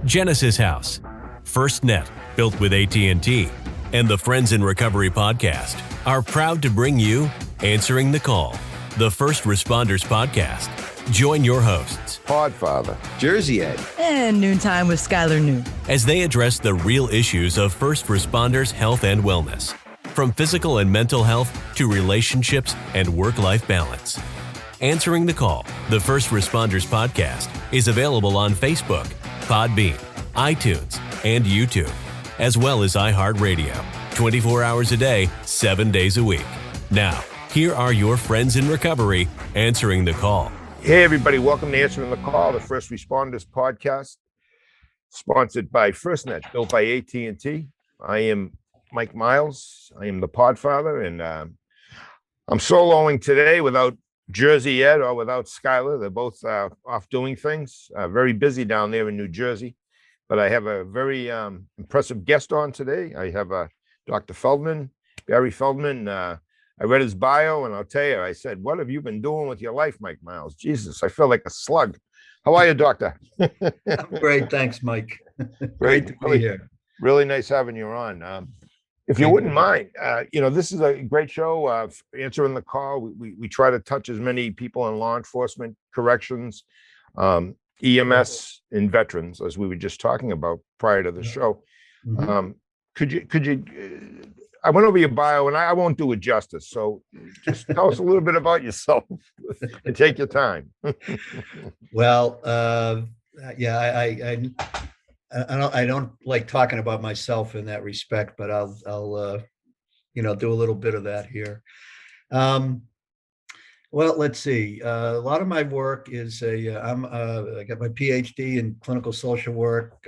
Genesis House, FirstNet, built with AT&T, and the Friends in Recovery podcast are proud to bring you Answering the Call, the First Responders podcast. Join your hosts, Podfather, Jersey Ed, and Noontime with Skylar Noon, as they address the real issues of first responders' health and wellness, from physical and mental health to relationships and work-life balance. Answering the Call, the First Responders podcast, is available on Facebook, Podbean, iTunes, and YouTube, as well as iHeartRadio, 24 hours a day, 7 days a week. Now, here are your friends in recovery answering the call. Hey, everybody. Welcome to Answering the Call, the First Responders podcast, sponsored by FirstNet, built by AT&T. I am Mike Miles. I am the Podfather, and I'm soloing today without Jersey Ed or without Skylar. They're both off doing things. Very busy down there in New Jersey. But I have a very impressive guest on today. I have Dr. Feldman, Barry Feldman. I read his bio, and I'll tell you, I said, what have you been doing with your life, Mike Miles? Jesus, I feel like a slug. How are you, Doctor? I'm great. Thanks, Mike. Great to be here. Really nice having you on. If you wouldn't mind, this is a great show, Answering the Call. We try to touch as many people in law enforcement, corrections, EMS, and veterans, as we were just talking about prior to the show. Mm-hmm. Could you I went over your bio, and I won't do it justice. So just tell us a little bit about yourself and take your time. Well, I don't like talking about myself in that respect, but I'll do a little bit of that here. Well, let's see. A lot of my work is I got my PhD in clinical social work,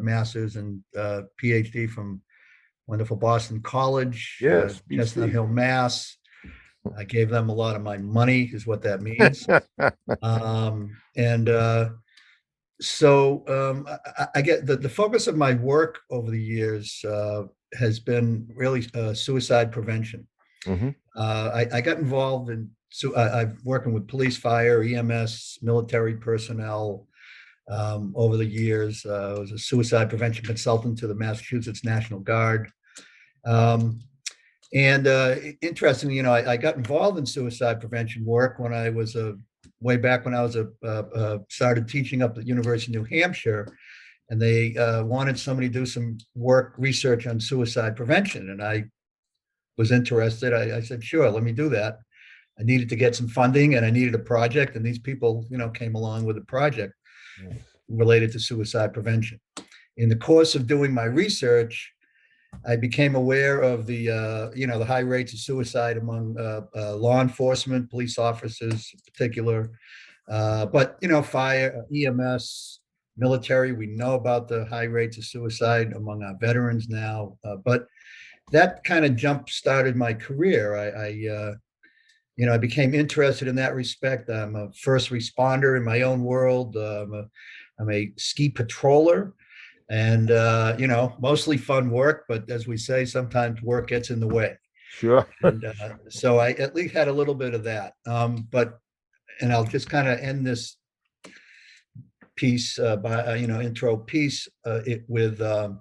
master's and PhD from wonderful Boston College, yes, Chestnut Hill, Mass. I gave them a lot of my money, is what that means. So I get the focus of my work over the years has been really suicide prevention. Mm-hmm. I got involved in I'm working with police, fire, EMS, military personnel over the years. I was a suicide prevention consultant to the Massachusetts National Guard. Interestingly, I got involved in suicide prevention work when I was way back when I was started teaching up at the University of New Hampshire, and they wanted somebody to do some research on suicide prevention, and I was interested. I said, sure, let me do that. I needed to get some funding, and I needed a project, and these people, came along with a project related to suicide prevention. In the course of doing my research, I became aware of the the high rates of suicide among law enforcement, police officers in particular, but fire, EMS, military. We know about the high rates of suicide among our veterans now, but that kind of jump started my career. I became interested in that respect. I'm a first responder in my own world. I'm a ski patroller. And, mostly fun work, but as we say, sometimes work gets in the way. Sure. And so I at least had a little bit of that. And I'll just kind of end this piece by, intro piece with a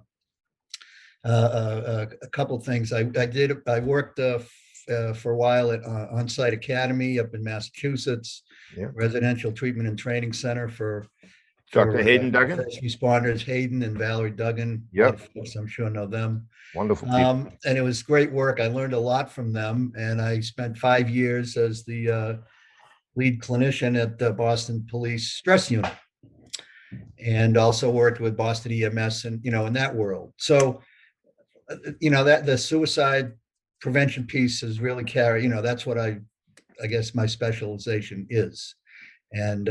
couple of things. I worked for a while at On-Site Academy up in Massachusetts, residential treatment and training center for Dr. Hayden Duggan? First responders, Hayden and Valerie Duggan. Yep. I'm sure know them. Wonderful people. And it was great work. I learned a lot from them. And I spent 5 years as the lead clinician at the Boston Police Stress Unit, and also worked with Boston EMS and, in that world. So, that the suicide prevention piece is really that's what I guess my specialization is. And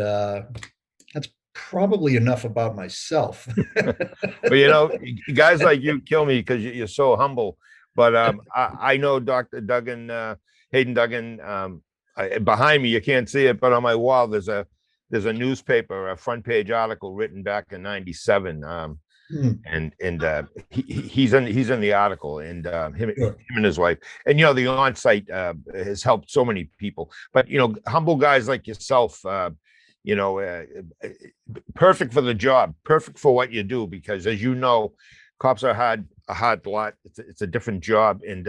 that's probably enough about myself. Well, guys like you kill me because you're so humble. But I know Dr. Duggan, Hayden Duggan. Behind me, you can't see it, but on my wall there's a newspaper, a front page article written back in '97. And he's in the article, and him and his wife, and the on-site has helped so many people. But humble guys like yourself. uh, perfect for the job, perfect for what you do, because as you know, cops are a hard lot. It's a different job, and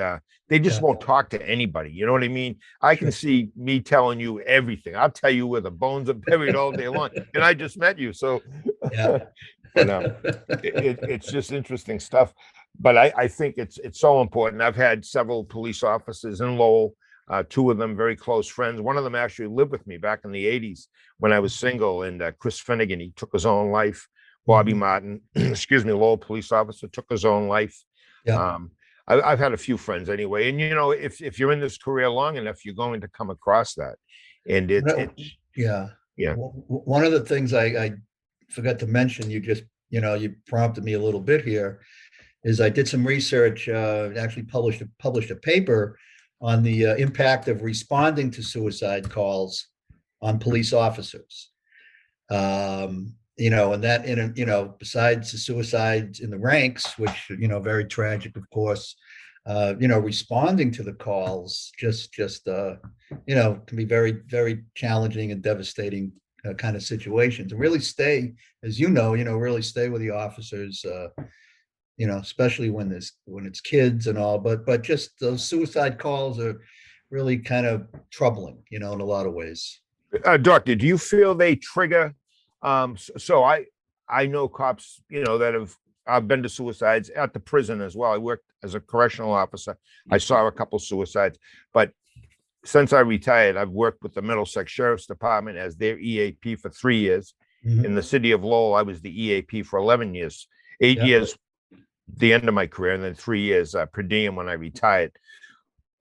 they just Yeah. won't talk to anybody. You know what I mean? I can Sure. see me telling you everything. I'll tell you where the bones are buried all day long, and I just met you, so. Yeah. But it's just interesting stuff. But I think it's so important. I've had several police officers in Lowell, two of them very close friends. One of them actually lived with me back in the 80s when I was single, and Chris Finnegan, he took his own life. Bobby Mhm. Martin, excuse me, Lowell police officer, took his own life. Yeah. I've had a few friends anyway, and if you're in this career long enough, you're going to come across that, and No, yeah. yeah. One of the things I forgot to mention, you prompted me a little bit here, is I did some research, actually published a paper on the impact of responding to suicide calls on police officers. And that besides the suicides in the ranks, which, very tragic, of course, responding to the calls can be very, very challenging and devastating kind of situations, and really stay, as really stay with the officers, especially when it's kids and all, but just those suicide calls are really kind of troubling, in a lot of ways. Doctor, do you feel they trigger? So I know cops, that I've been to suicides at the prison as well. I worked as a correctional officer. I saw a couple suicides, but since I retired, I've worked with the Middlesex Sheriff's Department as their EAP for 3 years. Mhm. In the city of Lowell, I was the EAP for 11 years, 8 Yeah. years, the end of my career, and then 3 years per diem when I retired.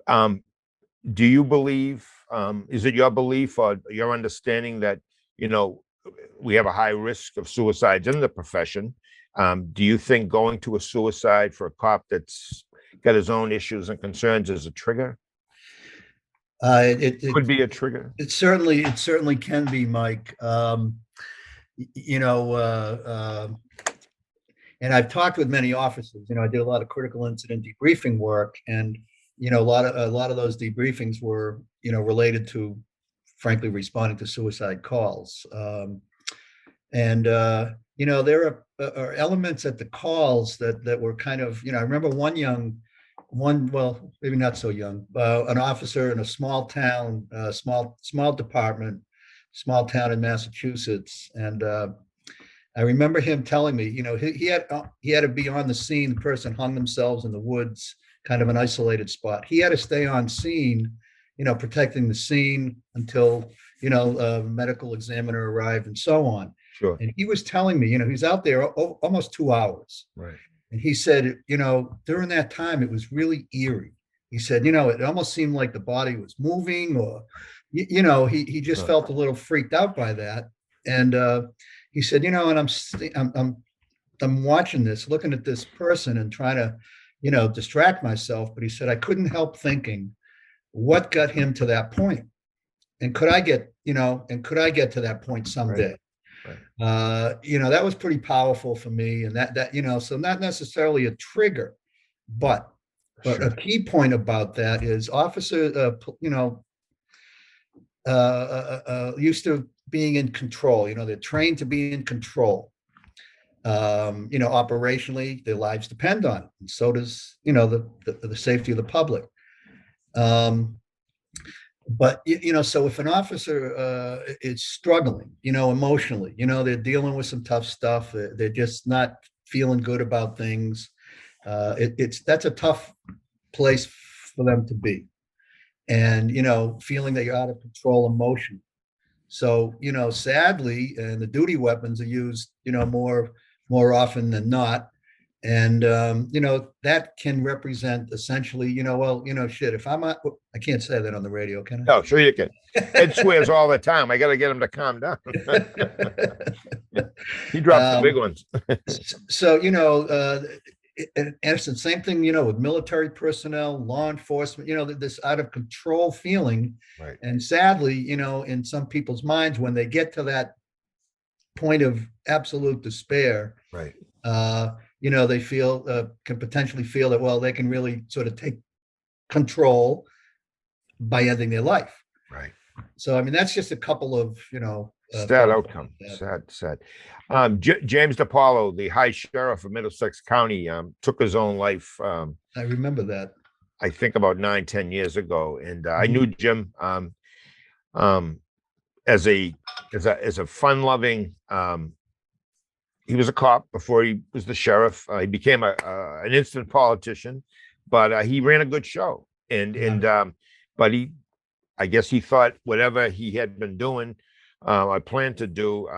Do you believe, is it your belief or your understanding that, we have a high risk of suicides in the profession? Do you think going to a suicide for a cop that's got his own issues and concerns is a trigger? It Could be a trigger. certainly can be, Mike. And I've talked with many officers. I did a lot of critical incident debriefing work, and a lot of those debriefings were related to, frankly, responding to suicide calls. And there are elements at the calls that were kind of, I remember well, maybe not so young, an officer in a small town, small department, small town in Massachusetts. And I remember him telling me, he had to be on the scene. The person hung themselves in the woods, kind of an isolated spot. He had to stay on scene, protecting the scene until, a medical examiner arrived and so on. Sure. And he was telling me, he's out there almost 2 hours. Right. And he said, during that time, it was really eerie. He said, it almost seemed like the body was moving, or, he just felt a little freaked out by that. And he said, and I'm watching this, looking at this person and trying to, distract myself. But he said, I couldn't help thinking, what got him to that point? And could I get to that point someday? Right. That was pretty powerful for me. And so not necessarily a trigger, but Sure. a key point about that is officers, used to being in control. They're trained to be in control. Operationally, their lives depend on it, and so does the safety of the public. But so if an officer is struggling, emotionally, they're dealing with some tough stuff, they're just not feeling good about things. That's a tough place for them to be, and feeling that you're out of control emotionally. So sadly, and the duty weapons are used more often than not. And that can represent essentially, shit, if I can't say that on the radio, can Oh, sure you can. Ed swears all the time. I got to get him to calm down. He drops the big ones. So, and it's the same thing, with military personnel, law enforcement, this out of control feeling. Right. And sadly, in some people's minds, when they get to that point of absolute despair, Right. They can potentially feel that, well, they can really sort of take control by ending their life. Right. So, I mean, that's just a couple of, Sad felt outcome. that. Sad. James DePaulo, the high sheriff of Middlesex County, took his own life. I remember that. I think about 9-10 years ago, and I Mhm. knew Jim um, as a fun-loving. He was a cop before he was the sheriff. He became an instant politician, but he ran a good show, but I guess he thought whatever he had been doing, I planned to do,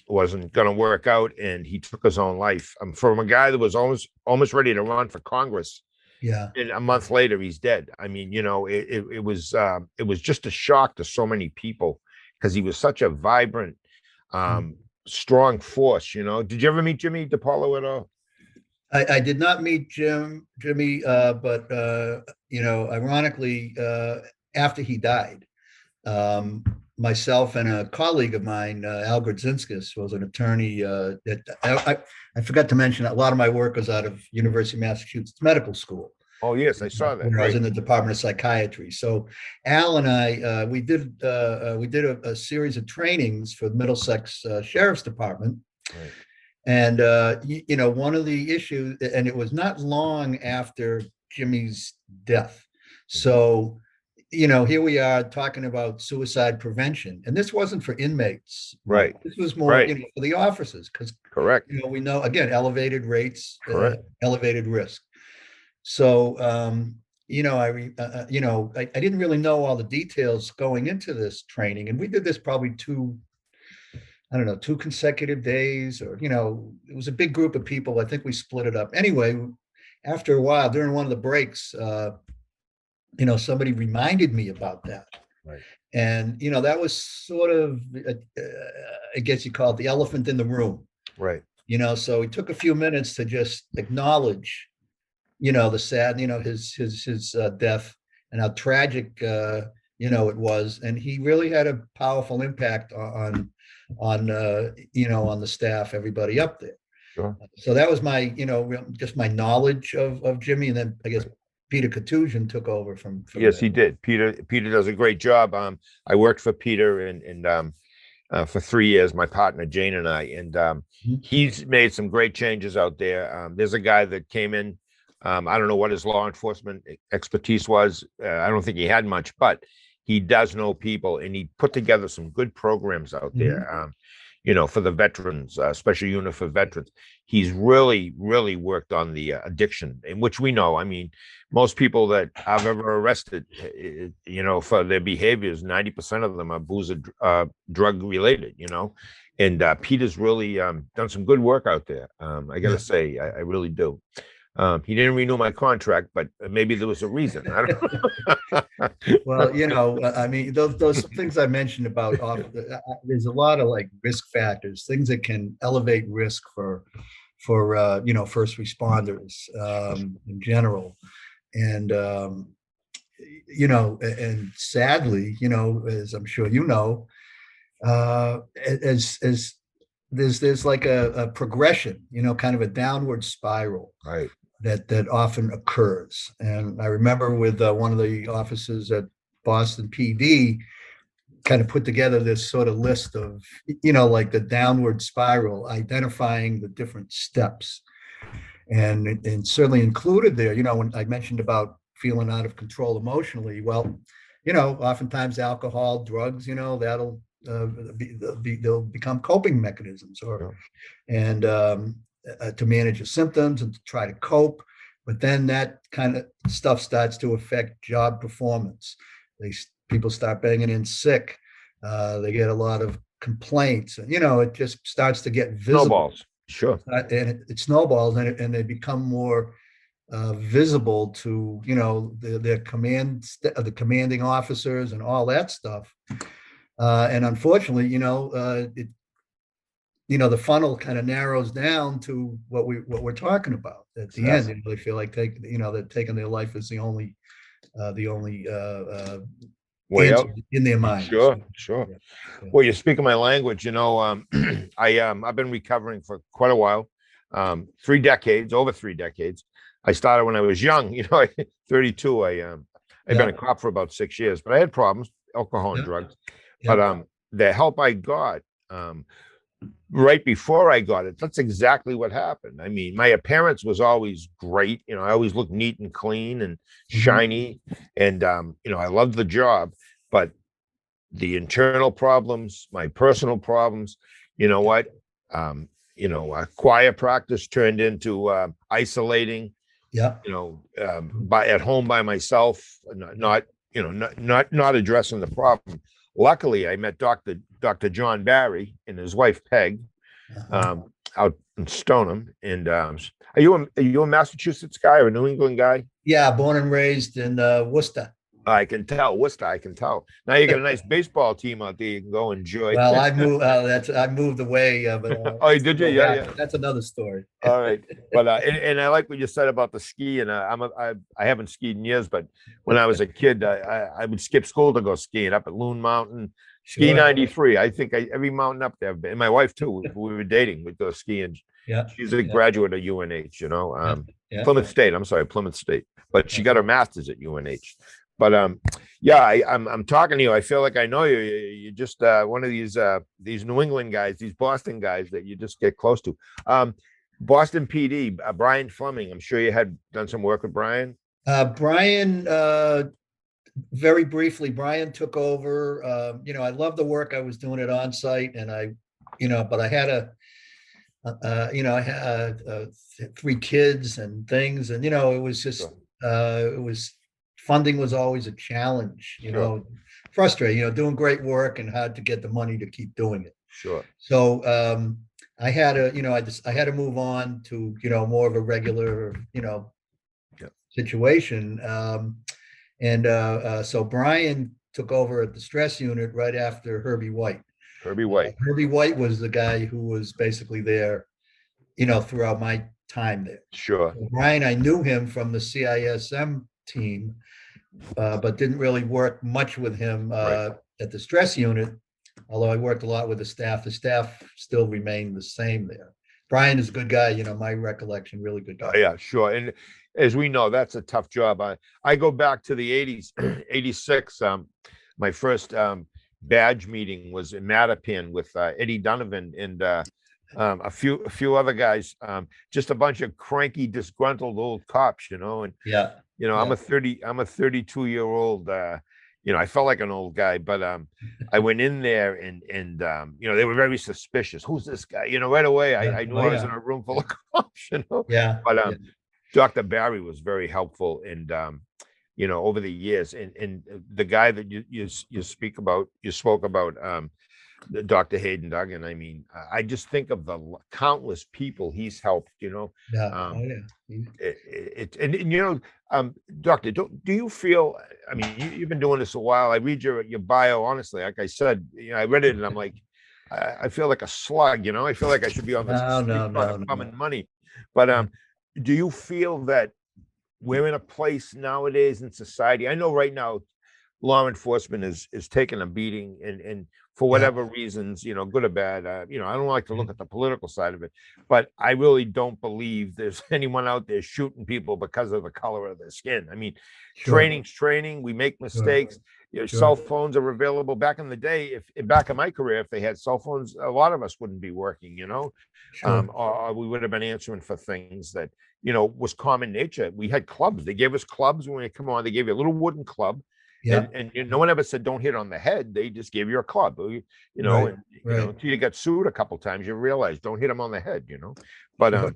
wasn't going to work out, and he took his own life. From a guy that was almost ready to run for Congress, Yeah. and a month later he's dead. I mean, it was just a shock to so many people because he was such a vibrant, strong force. Did you ever meet Jimmy DePaulo at all? I did not meet Jimmy, but ironically, after he died, myself and a colleague of mine, Al Grodzinskis, was an attorney. I forgot to mention, a lot of my work was out of University of Massachusetts Medical School. Oh yes, I saw that. Where I was in the Department of Psychiatry. So Al and I, we did a series of trainings for the Middlesex Sheriff's Department. Right. And one of the issues, and it was not long after Jimmy's death. So, here we are talking about suicide prevention, and this wasn't for inmates. Right. This was more, Right. For the officers, because Correct. we know, again, elevated rates, Correct. elevated risk. So, I didn't really know all the details going into this training, and we did this probably two consecutive days, or, it was a big group of people. I think we split it up. Anyway, after a while, during one of the breaks, somebody reminded me about that. Right. And, that was sort of, I guess you call it the elephant in the room. Right. So it took a few minutes to just acknowledge, the sad, his death, and how tragic, it was. And he really had a powerful impact on the staff, everybody up there. Sure. So that was my, just my knowledge of Jimmy. And then I guess Peter Katusian took over from Yes, there. he did. Peter does a great job. I worked for Peter and for 3 years, my partner Jane and I, and he's made some great changes out there. There's a guy that came in. I don't know what his law enforcement expertise was. I don't think he had much, but he does know people, and he put together some good programs out there. For the veterans, special unit for veterans. He's really, really worked on the addiction, in which we know. I mean, most people that I've ever arrested, for their behaviors, 90% of them are booze or drug related. And Peter's really done some good work out there. I gotta say, I really do. He didn't renew my contract, but maybe there was a reason. I don't know. Well, I mean, those things I mentioned about, there's a lot of like risk factors, things that can elevate risk for first responders in general. And, and sadly, as I'm sure as there's like a progression, kind of a downward spiral. Right. That often occurs. And I remember with one of the officers at Boston PD kind of put together this sort of list of, like the downward spiral, identifying the different steps. And certainly included there, when I mentioned about feeling out of control emotionally, well, oftentimes alcohol, drugs, that'll they'll become coping mechanisms, to manage your symptoms and to try to cope. But then that kind of stuff starts to affect job performance. People start banging in sick. They get a lot of complaints, and it just starts to get visible. Snowballs. Sure. And it snowballs, and they become more visible to the commanding officers and all that stuff. And unfortunately, the funnel kind of narrows down to what we're talking about at the end. They feel like that taking their life is the only way out in their mind. Sure. Yeah. Well, you're speaking my language. I've been recovering for quite a while, over 3 decades. I started when I was young. 32. I've been a cop for about 6 years, but I had problems, alcohol and drugs. Yeah. But the help I got, right before I got it, that's exactly what happened. I mean, my appearance was always great. I always looked neat and clean and shiny. And, I loved the job, but the internal problems, my personal problems, you know what? Choir practice turned into isolating, Yeah. by at home by myself, not addressing the problem. Luckily, I met Dr. John Barry and his wife Peg out in Stoneham. And are you a Massachusetts guy or a New England guy? Yeah, born and raised in Worcester. I can tell. Worcester, I can tell. Now you got a nice baseball team out there you can go enjoy. Well, I moved. I moved away, but Oh, did you? Yeah. that's another story. All right, but and I like what you said about the skiing. I haven't skied in years, but when I was a kid, I would skip school to go skiing up at Loon Mountain, Ski Sure. 93. I think every mountain up there. And my wife too. We were dating. We'd go skiing. Yeah. She's a graduate of UNH. Yeah. Plymouth State. I'm sorry, Plymouth State. But she got her master's at UNH. But yeah, I'm talking to you. I feel like I know you. You're just one of these New England guys, these Boston guys that you just get close to. Boston PD, Brian Fleming. I'm sure you had done some work with Brian. Brian, very briefly, Brian took over. I love the work I was doing at On-Site, and but I had I had 3 kids and things, and it was just it was. Funding was always a challenge, frustrating, doing great work and hard to get the money to keep doing it. Sure. So I had to, I had to move on to, more of a regular, situation. So Brian took over at the stress unit right after Herbie White. Herbie White. Herbie White was the guy who was basically there, throughout my time there. Sure. So Brian, I knew him from the CISM team, but didn't really work much with him at the stress unit, although I worked a lot with the staff. The staff still remained the same there. Brian is a good guy, my recollection, really good guy. Yeah, sure. And as we know, that's a tough job. I go back to the 80s, 86. My first badge meeting was in Mattapan with Eddie Donovan and a few other guys, just a bunch of cranky, disgruntled old cops, and Yeah. I'm a 32-year-old, I felt like an old guy, but I went in there and they were very suspicious. Who's this guy? Right away I knew I was in a room full of cops, Yeah. But Dr. Barry was very helpful and over the years, and the guy that you spoke about, Dr. Hayden Duggan. I mean, I just think of the countless people he's helped, Yeah. Doctor, do you feel, I mean, you've been doing this a while. I read your bio, honestly, like I said, I read it and I'm like, I feel like a slug, I feel like I should be on this bumming money. But do you feel that we're in a place nowadays in society? I know right now law enforcement is taking a beating and for whatever reasons, good or bad, I don't like to look at the political side of it, but I really don't believe there's anyone out there shooting people because of the color of their skin. I mean, training's training. We make mistakes. Cell phones are available. Back in the day, back in my career, if they had cell phones, a lot of us wouldn't be working, or we would have been answering for things that, was common nature. We had clubs. They gave us clubs when we come on. They gave you a little wooden club. Yeah. And no one ever said don't hit on the head. They just gave you a club, until you got sued a couple times, you realize don't hit them on the head, But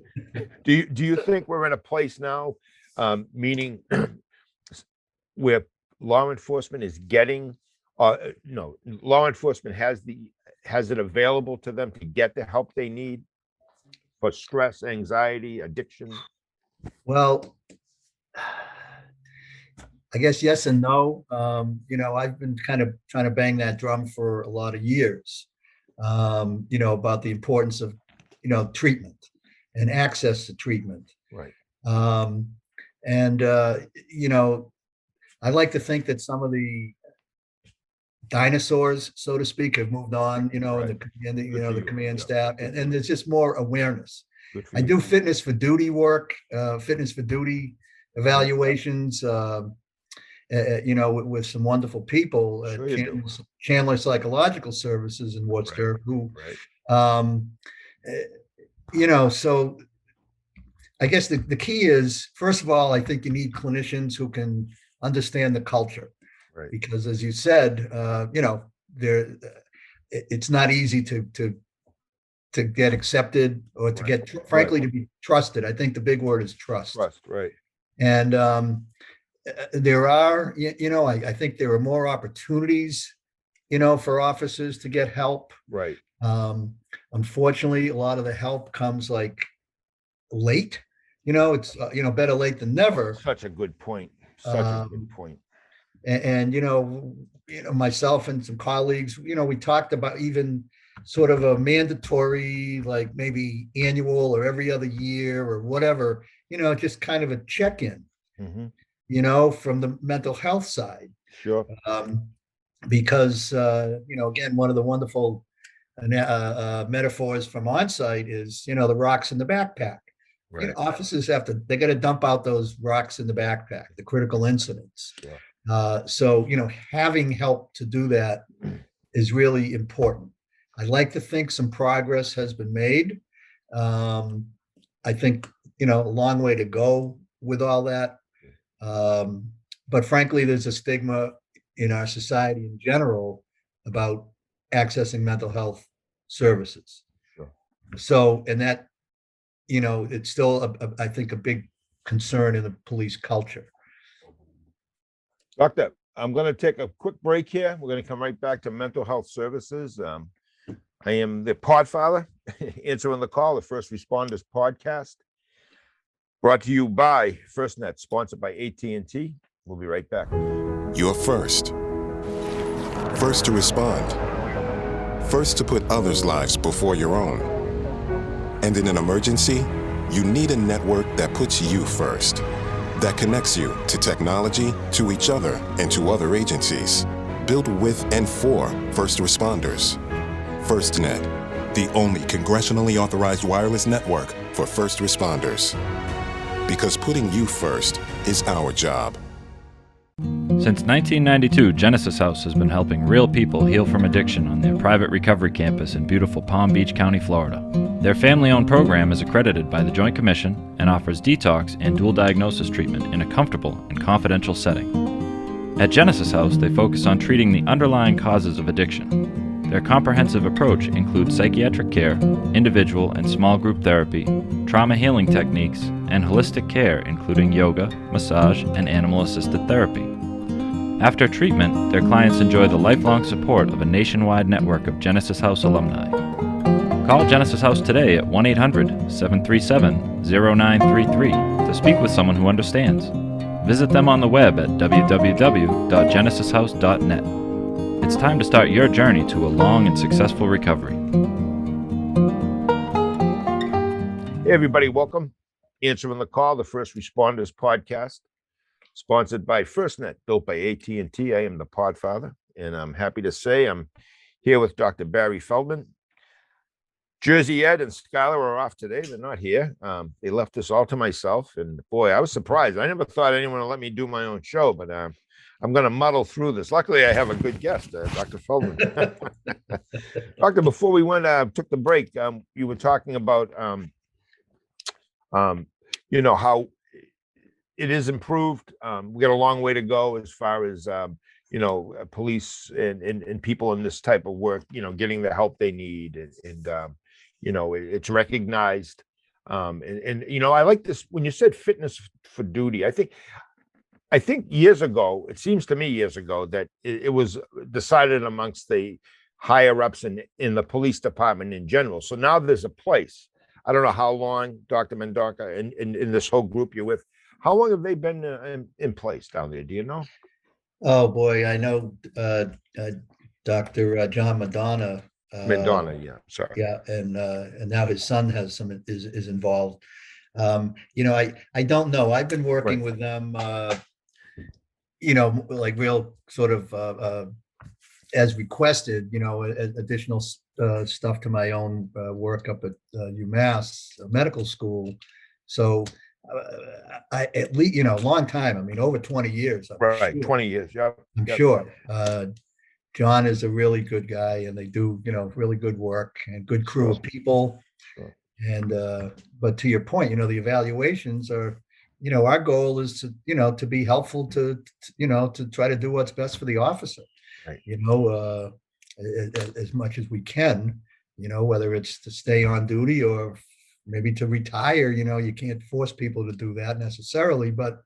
do you think we're in a place now, meaning where law enforcement is getting, law enforcement has it available to them to get the help they need for stress, anxiety, addiction? Well, I guess yes and no. I've been kind of trying to bang that drum for a lot of years, about the importance of, treatment and access to treatment. Right. I like to think that some of the dinosaurs, so to speak, have moved on, the command staff, and there's just more awareness. I do fitness for duty work, fitness for duty evaluations, with some wonderful people at Sure you do. Chandler Psychological Services in Worcester, who, Right. um, so I guess the key is, first of all, I think you need clinicians who can understand the culture, Right. because as you said, it's not easy to get accepted or to Right. get, frankly, to be trusted. I think the big word is trust. Trust. Right. And there are, I think there are more opportunities, for officers to get help. Right. Unfortunately, a lot of the help comes like late. It's better late than never. Such a good point. Such a good point. And myself and some colleagues, we talked about even sort of a mandatory, like maybe annual or every other year or whatever, just kind of a check-in, from the mental health side. Sure. Because again, one of the wonderful metaphors from on-site is, the rocks in the backpack. Right. Officers they got to dump out those rocks in the backpack, the critical incidents. Sure. So, having help to do that is really important. I'd like to think some progress has been made. I think, a long way to go with all that. But frankly, there's a stigma in our society in general about accessing mental health services. Sure. So, and that, it's still, I think, a big concern in the police culture. Doctor, I'm going to take a quick break here. We're going to come right back to mental health services. I am the Podfather, answering the call, the First Responders Podcast, brought to you by FirstNet, sponsored by AT&T. We'll be right back. You're first. First to respond. First to put others' lives before your own. And in an emergency, you need a network that puts you first, that connects you to technology, to each other, and to other agencies. Built with and for first responders. FirstNet, the only congressionally authorized wireless network for first responders. Because putting you first is our job. Since 1992, Genesis House has been helping real people heal from addiction on their private recovery campus in beautiful Palm Beach County, Florida. Their family-owned program is accredited by the Joint Commission and offers detox and dual diagnosis treatment in a comfortable and confidential setting. At Genesis House, they focus on treating the underlying causes of addiction. Their comprehensive approach includes psychiatric care, individual and small group therapy, trauma healing techniques, and holistic care including yoga, massage, and animal-assisted therapy. After treatment, their clients enjoy the lifelong support of a nationwide network of Genesis House alumni. Call Genesis House today at 1-800-737-0933 to speak with someone who understands. Visit them on the web at www.genesishouse.net. It's time to start your journey to a long and successful recovery. Hey, everybody, welcome. Answering the call, the First Responders Podcast, sponsored by FirstNet, built by AT&T. I am the Podfather, and I'm happy to say I'm here with Dr. Barry Feldman. Jersey Ed and Skylar are off today. They're not here. They left us all to myself, and boy, I was surprised. I never thought anyone would let me do my own show, but I'm going to muddle through this. Luckily, I have a good guest, Dr. Feldman. Doctor, before we took the break, you were talking about, how it is improved. We got a long way to go as far as, police and people in this type of work, getting the help they need. And it's recognized. I like this when you said fitness for duty. I think years ago, it seems to me years ago, that it was decided amongst the higher ups in the police department in general. So now there's a place. I don't know how long, Dr. Mendonca, in this whole group you're with, how long have they been in place down there? Do you know? Oh, boy, I know Dr. John Madonna. Yeah, sorry. Yeah, and now his son is involved. I don't know. I've been working with them, like real sort of as requested, additional stuff to my own work up at UMass Medical School. So, I at least, a long time. I mean, over 20 years. Right, 20 years. Yep. I'm Yep. sure. John is a really good guy, and they do, really good work and good crew of people. Sure. And but to your point, the evaluations are, our goal is to be helpful to try to do what's best for the officer. Right. As much as we can, whether it's to stay on duty or maybe to retire. You can't force people to do that necessarily, but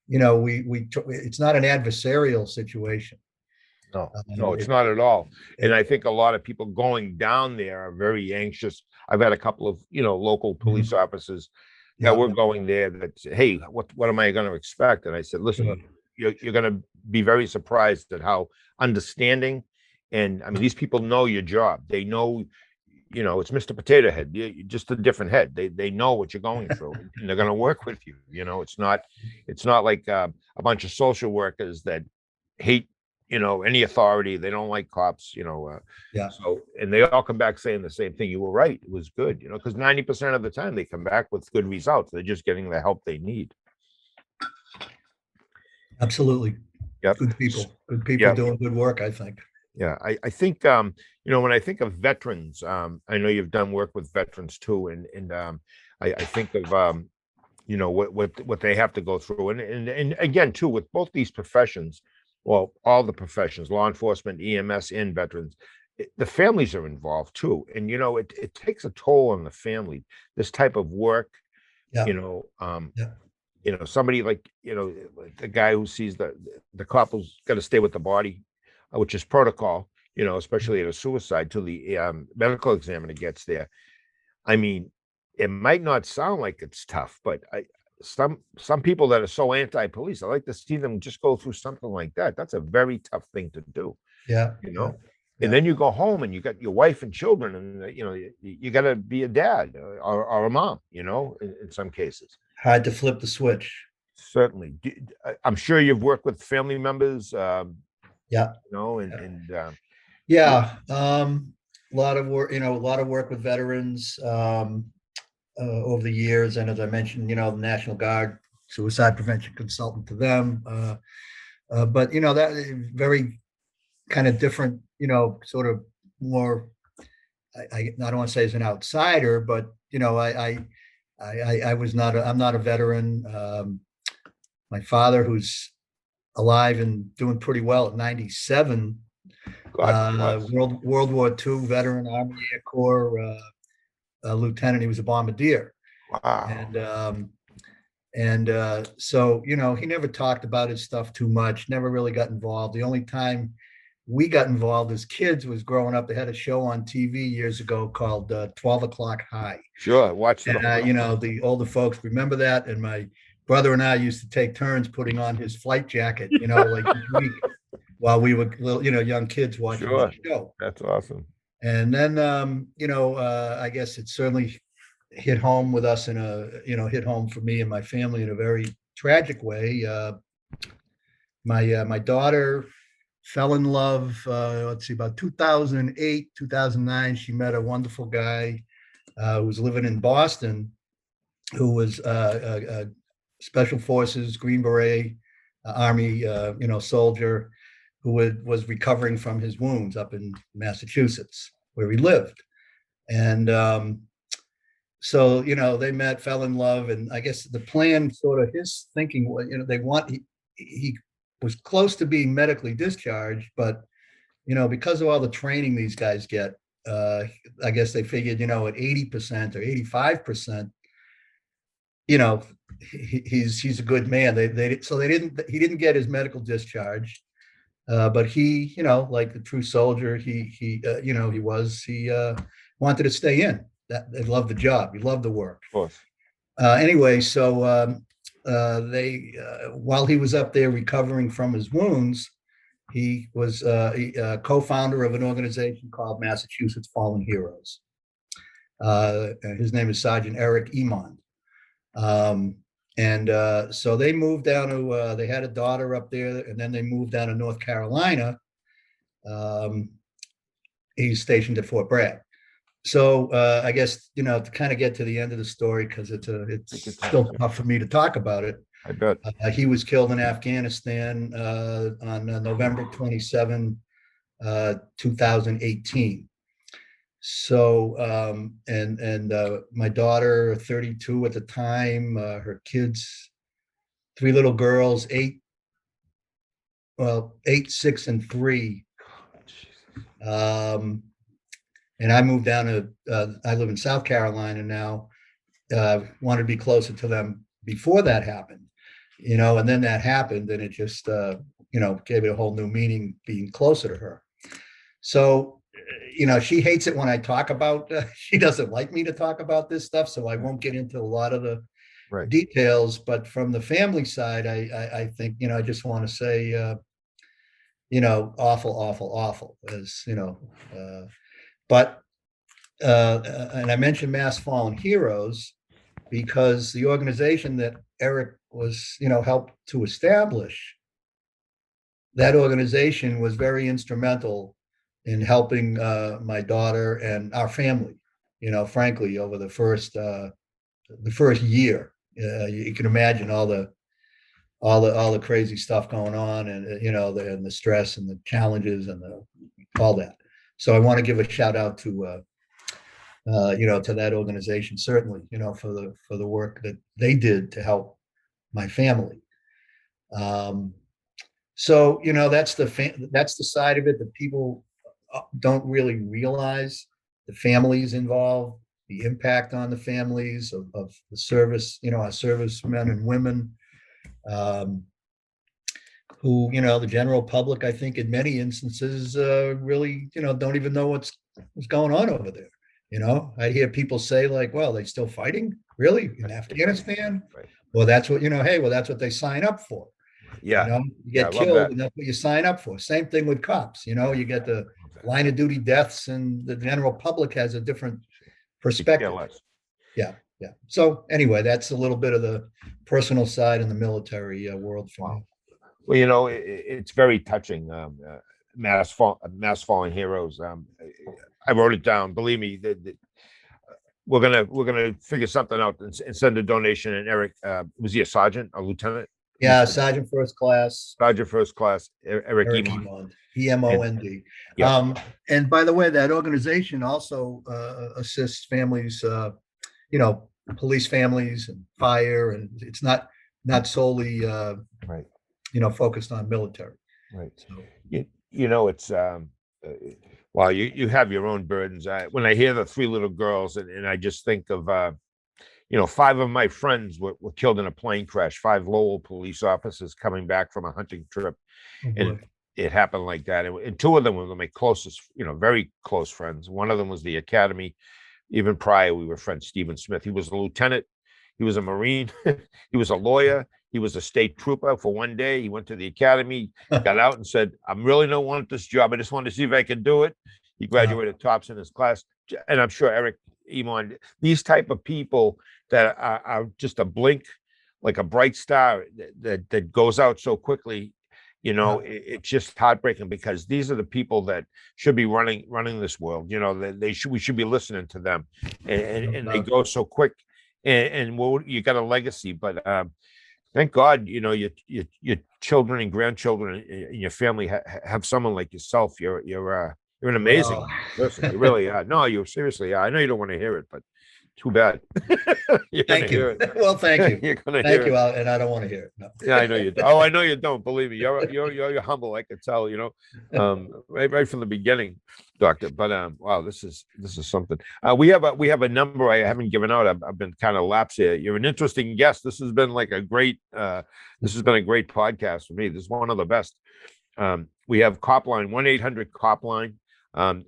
it's not an adversarial situation. No, it's not at all. And I think a lot of people going down there are very anxious. I've had a couple of, local police officers that were going there that say, hey, what am I going to expect? And I said, listen, you're going to be very surprised at how understanding. And I mean, these people know your job. They know, it's Mr. Potato Head, you're just a different head. They know what you're going through, and they're going to work with you. It's not like a bunch of social workers that hate, any authority. They don't like cops, So, and they all come back saying the same thing. You were right. It was good, because 90% of the time they come back with good results. They're just getting the help they need. Absolutely. Yep. Good people Yep. doing good work, I think. Yeah. I think, when I think of veterans, I know you've done work with veterans too. And I think of, what they have to go through. And again, too, with both these professions, well, all the professions, law enforcement, EMS, and veterans, the families are involved too. And, it takes a toll on the family, this type of work, Yeah. Somebody like, like the guy who sees the cop who's got to stay with the body, which is protocol, especially at a suicide, till the medical examiner gets there. I mean, it might not sound like it's tough, but some people that are so anti-police, I like to see them just go through something like that. That's a very tough thing to do. Yeah. And then you go home and you got your wife and children, and you got to be a dad or a mom, in some cases. Hard to flip the switch. Certainly. I'm sure you've worked with family members. Yeah. Yeah. A lot of work with veterans over the years. And as I mentioned, the National Guard, suicide prevention consultant to them. But, that is very kind of different, sort of more, I don't want to say as an outsider, but, I'm not a veteran. My father, who's alive and doing pretty well at 97, World War II veteran, Army Air Corps lieutenant. He was a bombardier. Wow. And so, he never talked about his stuff too much, never really got involved. The only time we got involved as kids was growing up. They had a show on TV years ago called 12 O'Clock High. Sure. Watch and, the older folks remember that. And my brother and I used to take turns putting on his flight jacket, like each week while we were little, young kids watching the show. That's awesome. And then, I guess it certainly hit home with us hit home for me and my family in a very tragic way. My daughter fell in love, about 2008, 2009. She met a wonderful guy who was living in Boston, who was a Special Forces, Green Beret, Army, soldier, who was recovering from his wounds up in Massachusetts, where he lived. And so, they met, fell in love. And I guess the plan, sort of his thinking was, he was close to being medically discharged, but, because of all the training these guys get, I guess they figured, at 80% or 85%, he's a good man. He didn't get his medical discharge. But he, like the true soldier, he wanted to stay in. They loved the job. He loved the work. Of course. Anyway, so while he was up there recovering from his wounds, he was a co-founder of an organization called Massachusetts Fallen Heroes. And his name is Sergeant Eric Emond. So they moved down to, they had a daughter up there, and then they moved down to North Carolina. He's stationed at Fort Bragg. So I guess, to kind of get to the end of the story, because it's still tough for me to talk about it. I bet. He was killed in Afghanistan on November 27, 2018. So, and my daughter, 32 at the time, her kids, 3 little girls, 8, 6, and 3. And I moved down to, I live in South Carolina now, wanted to be closer to them before that happened, and then that happened, and it just, gave it a whole new meaning being closer to her. So, she hates it when I talk about, she doesn't like me to talk about this stuff, so I won't get into a lot of the Right. details. But from the family side, I think, I just want to say, awful, awful, awful, as but and I mentioned Mass Fallen Heroes because the organization that Eric was, helped to establish, that organization was very instrumental in helping my daughter and our family, frankly, over the first year. You can imagine all the crazy stuff going on, and and the stress and the challenges and all that. So I want to give a shout out to to that organization, certainly, for the work that they did to help my family. So that's the side of it that people don't really realize, the families involved, the impact on the families of the service, our servicemen and women, who, the general public, I think in many instances, really, don't even know what's going on over there. I hear people say like, well, they still fighting really in Afghanistan? Right. Well, that's what, that's what they sign up for. Yeah. You get killed, and that's what you sign up for. Same thing with cops. You get the line of duty deaths, and the general public has a different perspective. Yeah. So anyway, that's a little bit of the personal side in the military world for me. Well, it's very touching. Mass Fallen Heroes. I wrote it down. Believe me, we're gonna figure something out and send a donation. And Eric, was he a sergeant, a lieutenant? Yeah, Sergeant First Class. Sergeant First Class, Eric Emond, EMOND. Yeah. And by the way, that organization also assists families, police families and fire, and it's not solely right. Focused on military. Right. So, it's well, you have your own burdens. When I hear the 3 little girls, and I just think of 5 of my friends were killed in a plane crash, 5 Lowell police officers coming back from a hunting trip. And it happened like that. And 2 of them were my closest, very close friends. One of them was the academy. Even prior, we were friends, Stephen Smith. He was a lieutenant. He was a Marine. He was a lawyer. He was a state trooper for one day. He went to the academy, got out and said, I'm really don't want this job. I just want to see if I can do it. He graduated tops in his class. And I'm sure Eric, Emond, these type of people that are just a blink, like a bright star that goes out so quickly, it's just heartbreaking, because these are the people that should be running this world. We should be listening to them, and they go so quick, and you got a legacy. But thank God, your children and grandchildren and your family have someone like yourself. You're an amazing person. You really are. No, you seriously are. I know you don't want to hear it, but too bad. Thank you. Well, thank you. You're gonna thank hear you. it. And I don't want to hear it. No. Yeah, I know you don't. Oh, I know you don't. Believe me, you're humble. I could tell. Right from the beginning, Doctor. But wow, this is something. We have a number I haven't given out. I've been kind of lapsed here. You're an interesting guest. This has been like a great. This has been a great podcast for me. This is one of the best. We have Copline, 1-800-COPLINE.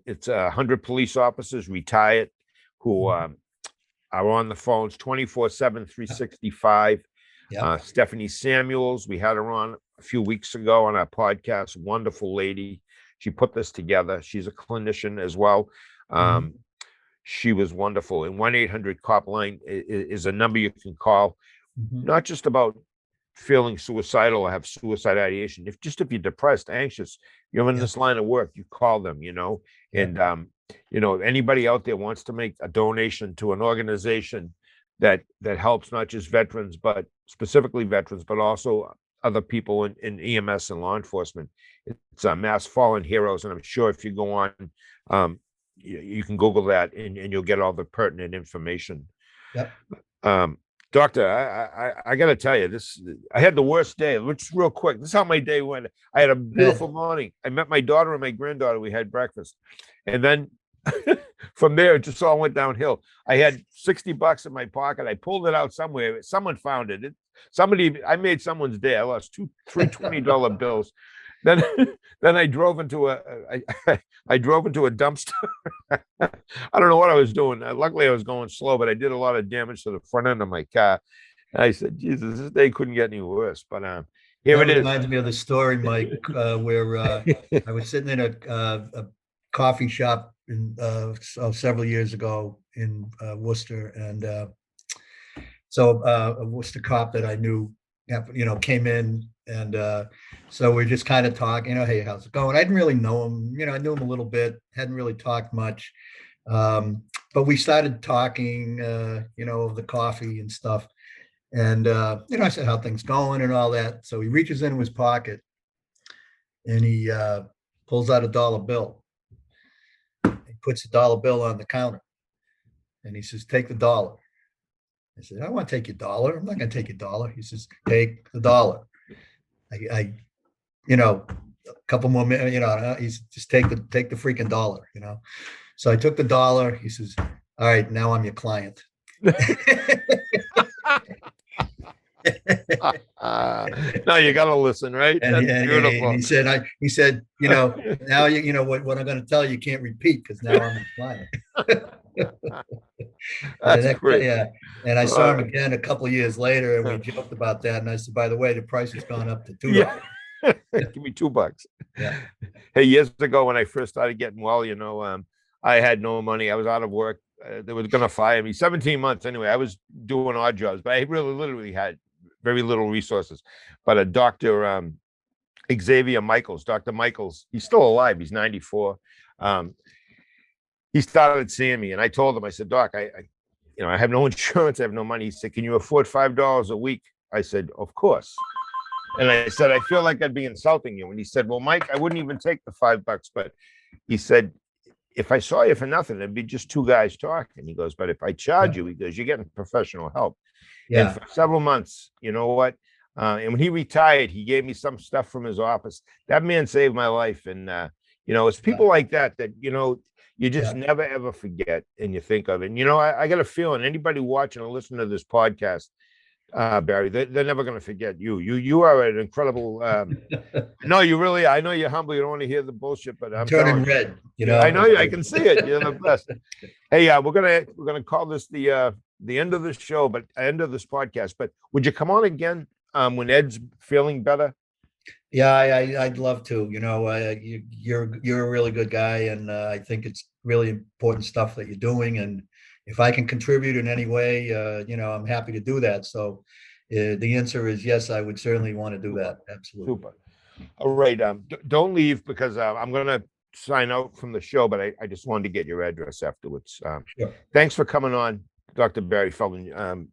It's 100 police officers retired who are on the phones 24/7, 365. Yep. Stephanie Samuels, we had her on a few weeks ago on our podcast. Wonderful lady. She put this together. She's a clinician as well. She was wonderful. And 1-800-COPLINE is a number you can call, not just about feeling suicidal or have suicide ideation, if you're depressed, anxious, you're in this line of work, you call them, and anybody out there wants to make a donation to an organization that helps not just veterans, but specifically veterans, but also other people in EMS and law enforcement. It's Mass Fallen Heroes, and I'm sure if you go on, you can Google that and you'll get all the pertinent information. Yep. Doctor, I got to tell you, I had the worst day. Which real quick, this is how my day went. I had a beautiful morning. I met my daughter and my granddaughter. We had breakfast, and then from there, it just all went downhill. I had $60 in my pocket. I pulled it out somewhere. Someone found it. I made someone's day. I lost three $20 bills. Then I drove into a dumpster. I don't know what I was doing. Luckily, I was going slow, but I did a lot of damage to the front end of my car. And I said, Jesus, this day couldn't get any worse. But here it is. Reminds me of the story, Mike, where I was sitting in a coffee shop several years ago in Worcester, and so a Worcester cop that I knew, came in, and so we're just kind of talking, hey, how's it going? I didn't really know him, I knew him a little bit, hadn't really talked much, but we started talking, over the coffee and stuff, and I said how things going and all that. So he reaches into his pocket and he pulls out a dollar bill. He puts a dollar bill on the counter and he says, "Take the dollar." I said, "I don't want to take your dollar. I'm not going to take your dollar." He says, "Take the dollar." I a couple more minutes, he's just take the freaking dollar, So I took the dollar. He says, "All right, now I'm your client." No, you got to listen, right? And he said, now what I'm going to tell you can't repeat because now I'm your client. That's great. Yeah. And I saw him again a couple of years later, and we joked about that. And I said, "By the way, the price has gone up to $2." Yeah. Give me $2. Yeah. Hey, years ago when I first started getting well, I had no money. I was out of work. They were going to fire me. 17 months anyway. I was doing odd jobs, but I really literally had very little resources. But a Dr. Xavier Michaels, Dr. Michaels, he's still alive. He's 94. He started seeing me, and I told him, I said, "Doc, I have no insurance. I have no money." He said, "Can you afford $5 a week?" I said, "Of course." And I said, "I feel like I'd be insulting you." And he said, "Well, Mike, I wouldn't even take the $5, but," he said, "if I saw you for nothing, it'd be just two guys talking." He goes, "But if I charge you," he goes, "you're getting professional help." Yeah. And for several months, you know what? And when he retired, he gave me some stuff from his office. That man saved my life. And, it's people like that, you just never, ever forget and you think of it. And, I got a feeling anybody watching or listening to this podcast, Barry, they're never going to forget you. You are an incredible. No, you really. I know you're humble. You don't want to hear the bullshit, but I'm turning red. I know you. I can see it. You're the best. Hey, we're gonna call this the end of the show, but end of this podcast. But would you come on again when Ed's feeling better? Yeah, I'd love to. You're a really good guy, and I think it's really important stuff that you're doing. And if I can contribute in any way, I'm happy to do that. So the answer is yes, I would certainly want to do that. Absolutely. Super. All right. Don't leave because I'm going to sign out from the show, but I just wanted to get your address afterwards. Sure. Thanks for coming on, Dr. Barry Feldman.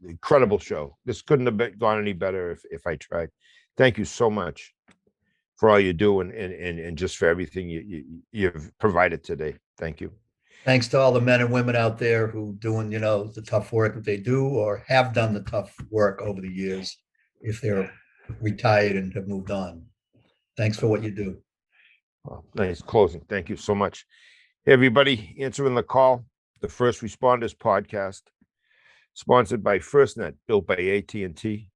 Incredible show. This couldn't have gone any better if I tried. Thank you so much for all you do and just for everything you've provided today. Thank you. Thanks to all the men and women out there who doing, the tough work that they do or have done the tough work over the years, if they're retired and have moved on. Thanks for what you do. Well, nice closing. Thank you so much. Hey, everybody, answering the call, the First Responders Podcast, sponsored by FirstNet, built by AT&T.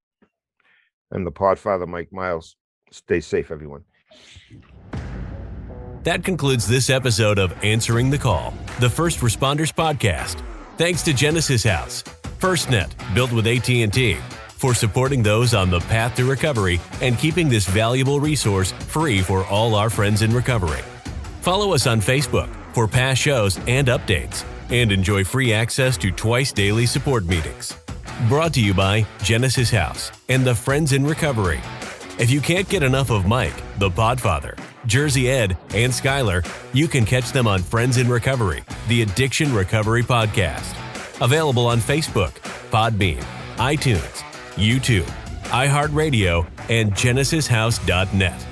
I'm the Podfather, Mike Miles. Stay safe, everyone. That concludes this episode of Answering the Call, the First Responders Podcast. Thanks to Genesis House, FirstNet, built with AT&T, for supporting those on the path to recovery and keeping this valuable resource free for all our friends in recovery. Follow us on Facebook for past shows and updates, and enjoy free access to twice daily support meetings. Brought to you by Genesis House and the Friends in Recovery. If you can't get enough of Mike, the Podfather, Jersey Ed, and Skylar, you can catch them on Friends in Recovery, the Addiction Recovery Podcast. Available on Facebook, Podbean, iTunes, YouTube, iHeartRadio, and GenesisHouse.net.